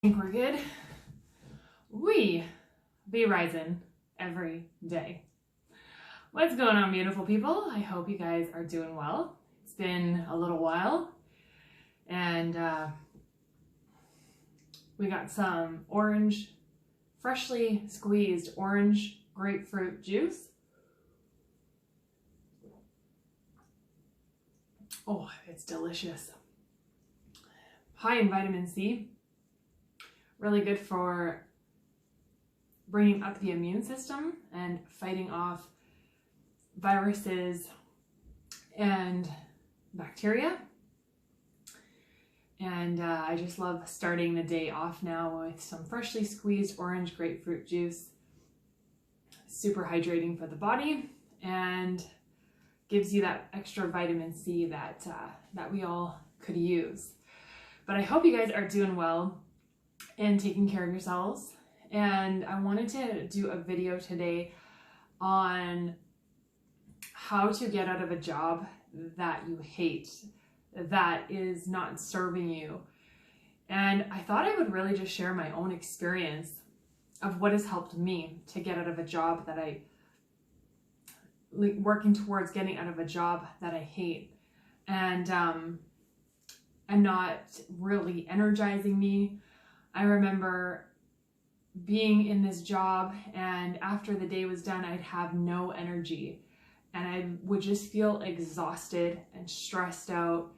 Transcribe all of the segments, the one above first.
think we're good. We be rising every day. What's going on, beautiful people? I hope you guys are doing well. It's been a little while, and we got some orange, freshly squeezed orange grapefruit juice. Oh, it's delicious. High in vitamin C. Really good for bringing up the immune system and fighting off viruses and bacteria. And I just love starting the day off now with some freshly squeezed orange grapefruit juice. Super hydrating for the body and gives you that extra vitamin C that we all could use. But I hope you guys are doing well and taking care of yourselves. And I wanted to do a video today on how to get out of a job that you hate, that is not serving you. And I thought I would really just share my own experience of what has helped me to get out of a job that working towards getting out of a job that I hate and not really energizing me. I remember being in this job, and after the day was done, I'd have no energy and I would just feel exhausted and stressed out,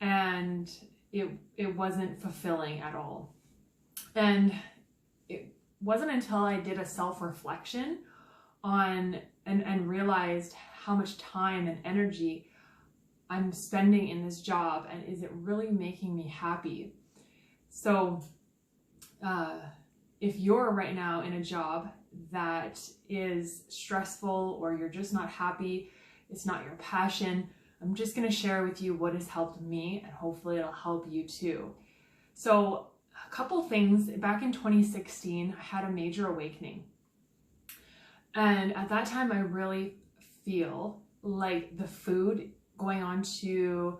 and it wasn't fulfilling at all. And it wasn't until I did a self-reflection on and realized how much time and energy I'm spending in this job, and is it really making me happy? So if you're right now in a job that is stressful, or you're just not happy, it's not your passion, I'm just going to share with you what has helped me, and hopefully it'll help you too. So a couple things. Back in 2016, I had a major awakening. And at that time, I really feel like the food, going on to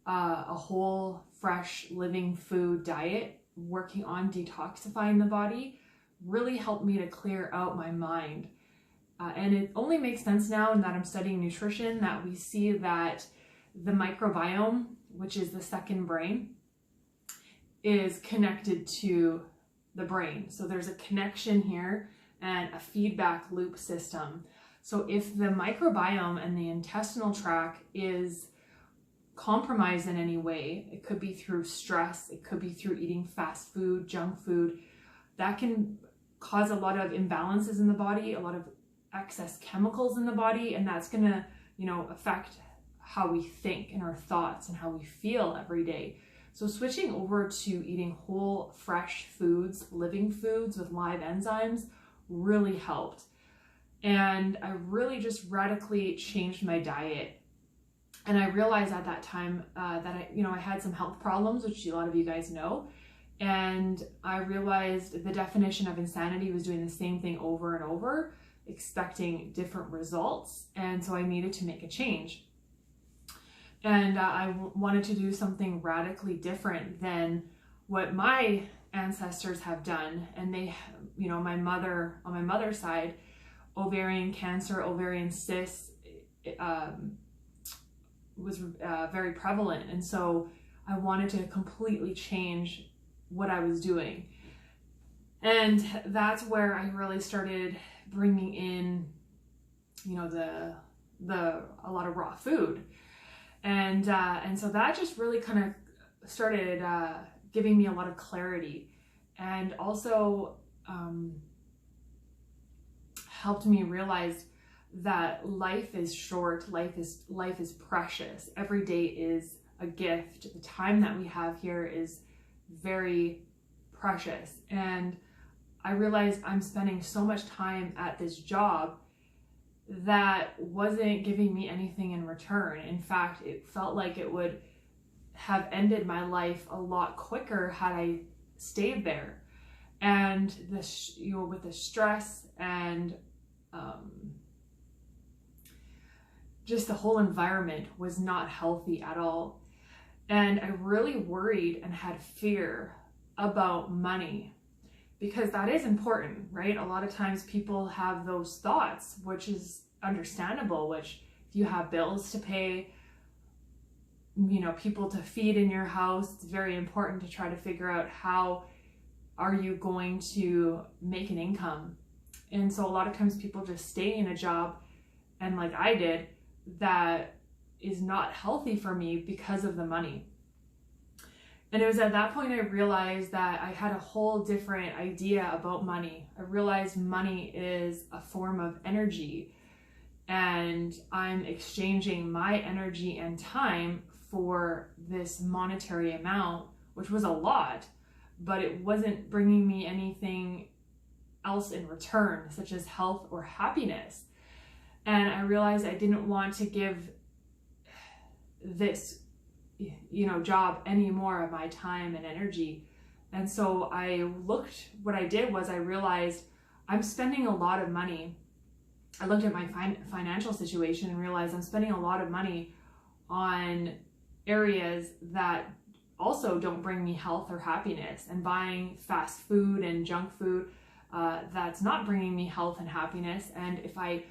a whole, fresh, living food diet, working on detoxifying the body, really helped me to clear out my mind. And it only makes sense now that I'm studying nutrition, that we see that the microbiome, which is the second brain, is connected to the brain. So there's a connection here and a feedback loop system. So if the microbiome and the intestinal tract is compromised in any way, it could be through stress, it could be through eating fast food, junk food, that can cause a lot of imbalances in the body, a lot of excess chemicals in the body, and that's gonna, affect how we think and our thoughts and how we feel every day. So switching over to eating whole, fresh foods, living foods with live enzymes really helped. And I really just radically changed my diet. And I realized at that time that I had some health problems, which a lot of you guys know. And I realized the definition of insanity was doing the same thing over and over, expecting different results. And so I needed to make a change. And I wanted to do something radically different than what my ancestors have done. And they, my mother, on my mother's side, ovarian cancer, ovarian cysts, was very prevalent. And so I wanted to completely change what I was doing. And that's where I really started bringing in, a lot of raw food. And so that just really kind of started giving me a lot of clarity, and also helped me realize that life is short, life is precious. Every day is a gift. The time that we have here is very precious. And I realized I'm spending so much time at this job that wasn't giving me anything in return. In fact, it felt like it would have ended my life a lot quicker had I stayed there. And with the stress and just the whole environment was not healthy at all. And I really worried and had fear about money, because that is important, right? A lot of times people have those thoughts, which is understandable, which if you have bills to pay, people to feed in your house, it's very important to try to figure out how are you going to make an income. And so a lot of times people just stay in a job, and like I did, that is not healthy for me because of the money. And it was at that point I realized that I had a whole different idea about money. I realized money is a form of energy, and I'm exchanging my energy and time for this monetary amount, which was a lot, but it wasn't bringing me anything else in return, such as health or happiness. And I realized I didn't want to give this job any more of my time and energy. And so what I did was I realized I'm spending a lot of money. I looked at my financial situation and realized I'm spending a lot of money on areas that also don't bring me health or happiness, and buying fast food and junk food that's not bringing me health and happiness. And if I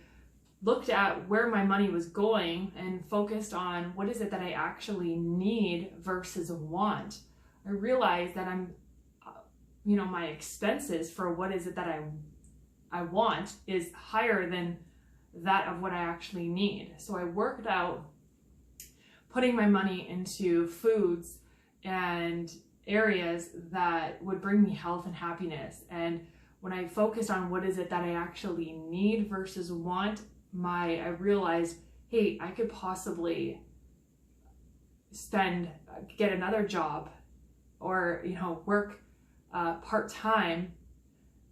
looked at where my money was going and focused on what is it that I actually need versus want, I realized that my expenses for what is it that I want is higher than that of what I actually need. So I worked out putting my money into foods and areas that would bring me health and happiness. And when I focused on what is it that I actually need versus want, I realized, hey, I could possibly get another job or, work part-time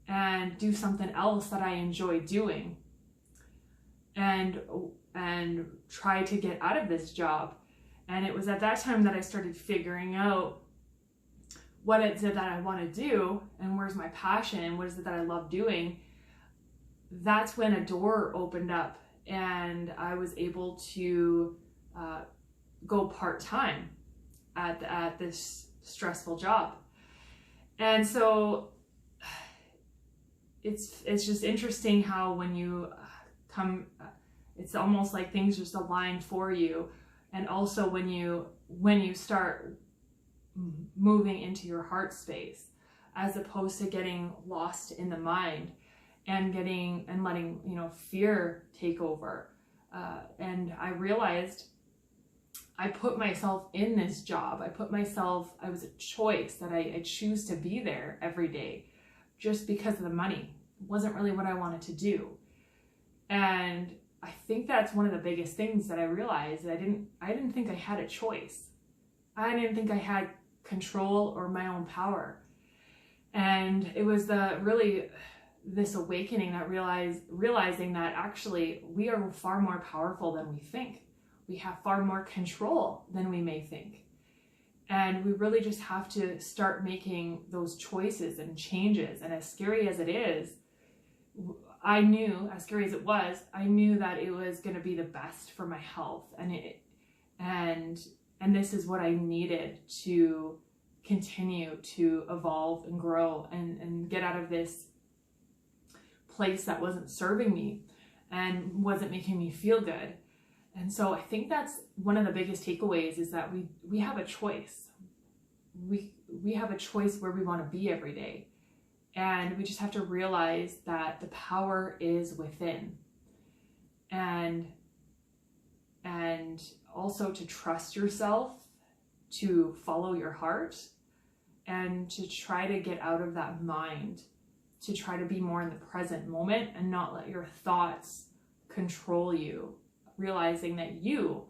and do something else that I enjoy doing, and try to get out of this job. And it was at that time that I started figuring out what is it that I want to do and where's my passion, what is it that I love doing. That's when a door opened up and I was able to go part-time at this stressful job. And so it's just interesting how when you it's almost like things just align for you. And also when you start moving into your heart space, as opposed to getting lost in the mind and letting fear take over. And I realized I put myself in this job. I was a choice that I choose to be there every day just because of the money. It wasn't really what I wanted to do. And I think that's one of the biggest things that I realized. I didn't think I had a choice. I didn't think I had control or my own power. And it was this awakening that realizing that actually we are far more powerful than we think. We have far more control than we may think. And we really just have to start making those choices and changes. And as scary as it is, I knew that it was going to be the best for my health. And this is what I needed to continue to evolve and grow and get out of this place that wasn't serving me and wasn't making me feel good. And so I think that's one of the biggest takeaways, is that we have a choice. We have a choice where we want to be every day. And we just have to realize that the power is within. And also to trust yourself, to follow your heart, and to try to get out of that mind, to try to be more in the present moment and not let your thoughts control you, realizing that you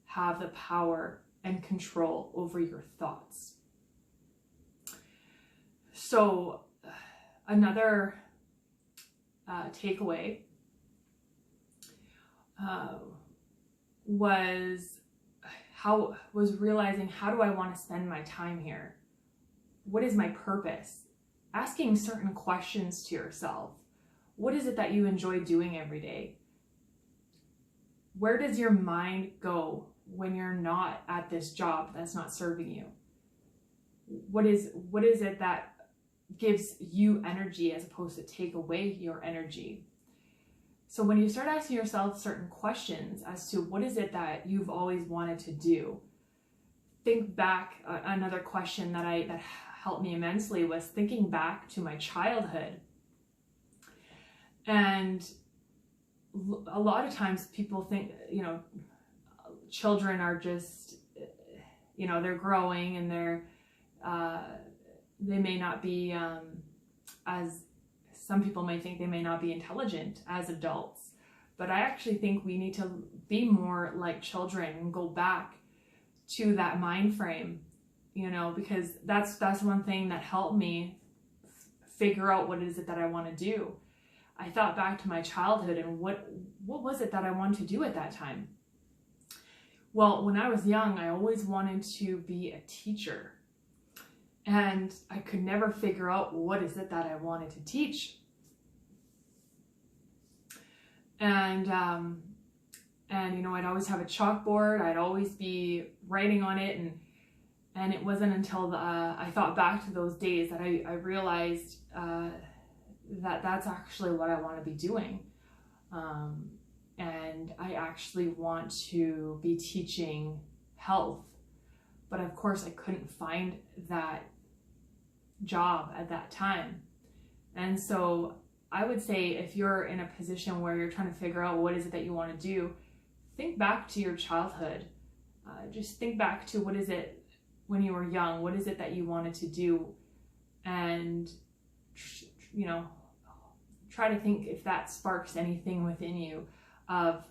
have the power and control over your thoughts. So another takeaway was realizing, how do I want to spend my time here? What is my purpose? Asking certain questions to yourself. What is it that you enjoy doing every day? Where does your mind go when you're not at this job that's not serving you? what is it that gives you energy as opposed to take away your energy? So when you start asking yourself certain questions as to what is it that you've always wanted to do, think back. Another question that helped me immensely was thinking back to my childhood. And a lot of times people think, children are just, they're growing and they may not be as some people may think they may not be intelligent as adults. But I actually think we need to be more like children and go back to that mind frame, because that's one thing that helped me figure out what it is that I want to do. I thought back to my childhood and what was it that I wanted to do at that time? Well, when I was young, I always wanted to be a teacher. And I could never figure out what is it that I wanted to teach. And I'd always have a chalkboard. I'd always be writing on it. And it wasn't until I thought back to those days that I realized that that's actually what I want to be doing. And I actually want to be teaching health. But of course, I couldn't find that job at that time. And so I would say if you're in a position where you're trying to figure out what is it that you want to do, think back to your childhood. Just think back to what is it when you were young, what is it that you wanted to do? And, try to think if that sparks anything within you of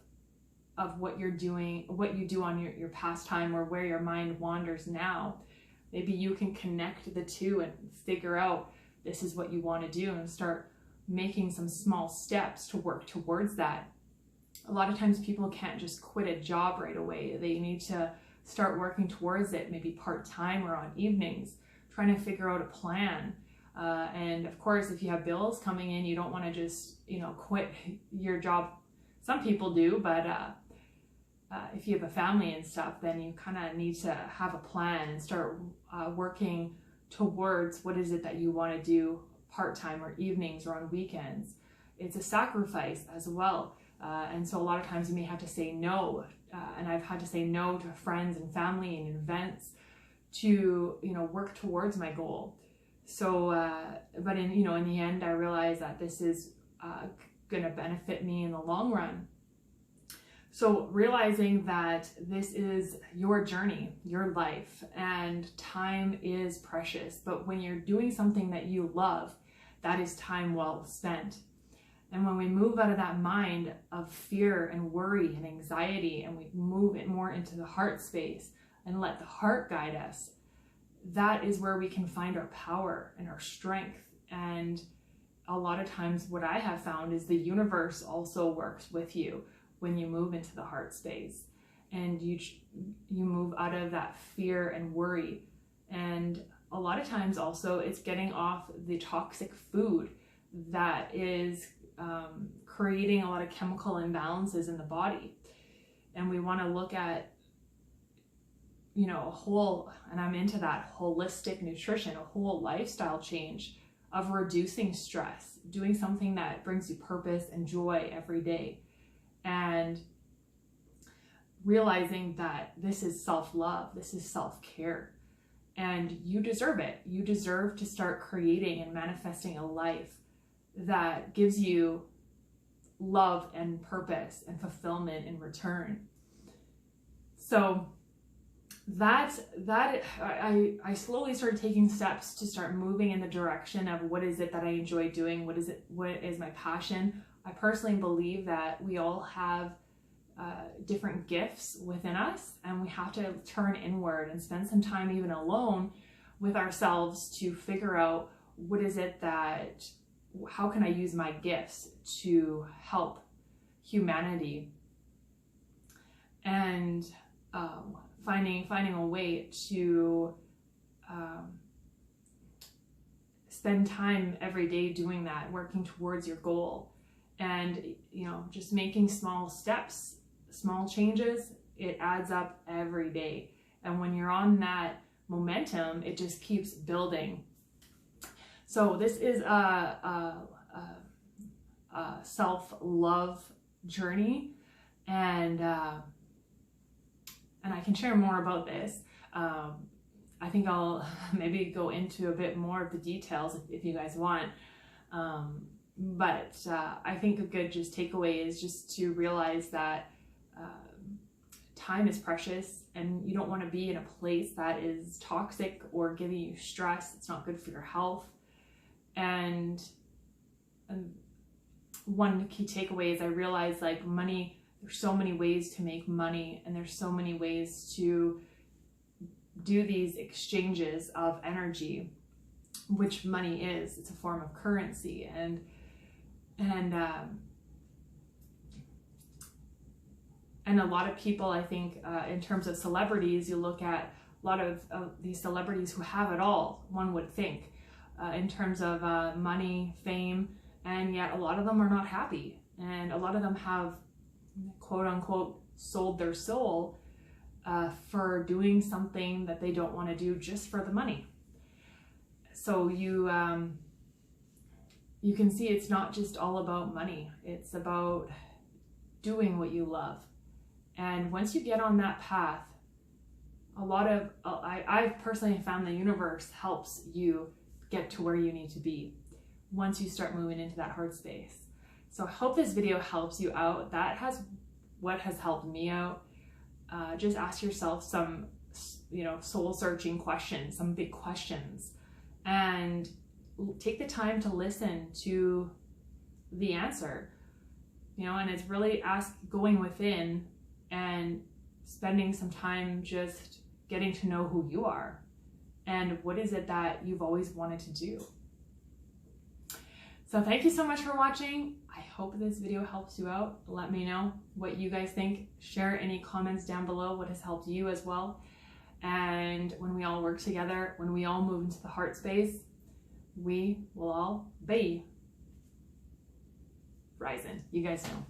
what you're doing, what you do on your pastime, or where your mind wanders now. Maybe you can connect the two and figure out this is what you want to do and start making some small steps to work towards that. A lot of times people can't just quit a job right away. They need to start working towards it, maybe part-time or on evenings, trying to figure out a plan. And of course, if you have bills coming in, you don't want to just, quit your job. Some people do, but if you have a family and stuff, then you kind of need to have a plan and start working towards what is it that you want to do part-time or evenings or on weekends. It's a sacrifice as well. And so a lot of times you may have to say no. And I've had to say no to friends and family and events to, work towards my goal. So, but in the end, I realized that this is going to benefit me in the long run. So realizing that this is your journey, your life, and time is precious. But when you're doing something that you love, that is time well spent. And when we move out of that mind of fear and worry and anxiety, and we move it more into the heart space and let the heart guide us, that is where we can find our power and our strength. And a lot of times what I have found is the universe also works with you when you move into the heart space and you move out of that fear and worry. And a lot of times also it's getting off the toxic food that is creating a lot of chemical imbalances in the body. And we want to look at a whole, and I'm into that holistic nutrition, a whole lifestyle change of reducing stress, doing something that brings you purpose and joy every day, and realizing that this is self-love, this is self-care, and you deserve it. You deserve to start creating and manifesting a life that gives you love and purpose and fulfillment in return. So I slowly started taking steps to start moving in the direction of what is it that I enjoy doing, what is my passion. I personally believe that we all have different gifts within us, and we have to turn inward and spend some time even alone with ourselves to figure out what is it how can I use my gifts to help humanity, and finding a way to spend time every day doing that, working towards your goal, and just making small steps, small changes. It adds up every day. And when you're on that momentum, it just keeps building. So this is a self-love journey, and I can share more about this. I think I'll maybe go into a bit more of the details if you guys want. But I think a good just takeaway is just to realize that time is precious, and you don't want to be in a place that is toxic or giving you stress. It's not good for your health. And one key takeaway is I realized, like, money, there's so many ways to make money, and there's so many ways to do these exchanges of energy, which money is. It's a form of currency, and a lot of people, I think, in terms of celebrities, you look at a lot of these celebrities who have it all, one would think, in terms of money, fame, and yet a lot of them are not happy, and a lot of them have, quote unquote, sold their soul for doing something that they don't want to do just for the money. So you can see it's not just all about money. It's about doing what you love. And once you get on that path, I've personally found the universe helps you get to where you need to be once you start moving into that heart space. So I hope this video helps you out. What has helped me out. Just ask yourself some, soul searching questions, some big questions, and take the time to listen to the answer, and it's really going within and spending some time just getting to know who you are and what is it that you've always wanted to do. So thank you so much for watching. I hope this video helps you out. Let me know what you guys think. Share any comments down below, what has helped you as well. And when we all work together, when we all move into the heart space, we will all be rising. You guys know.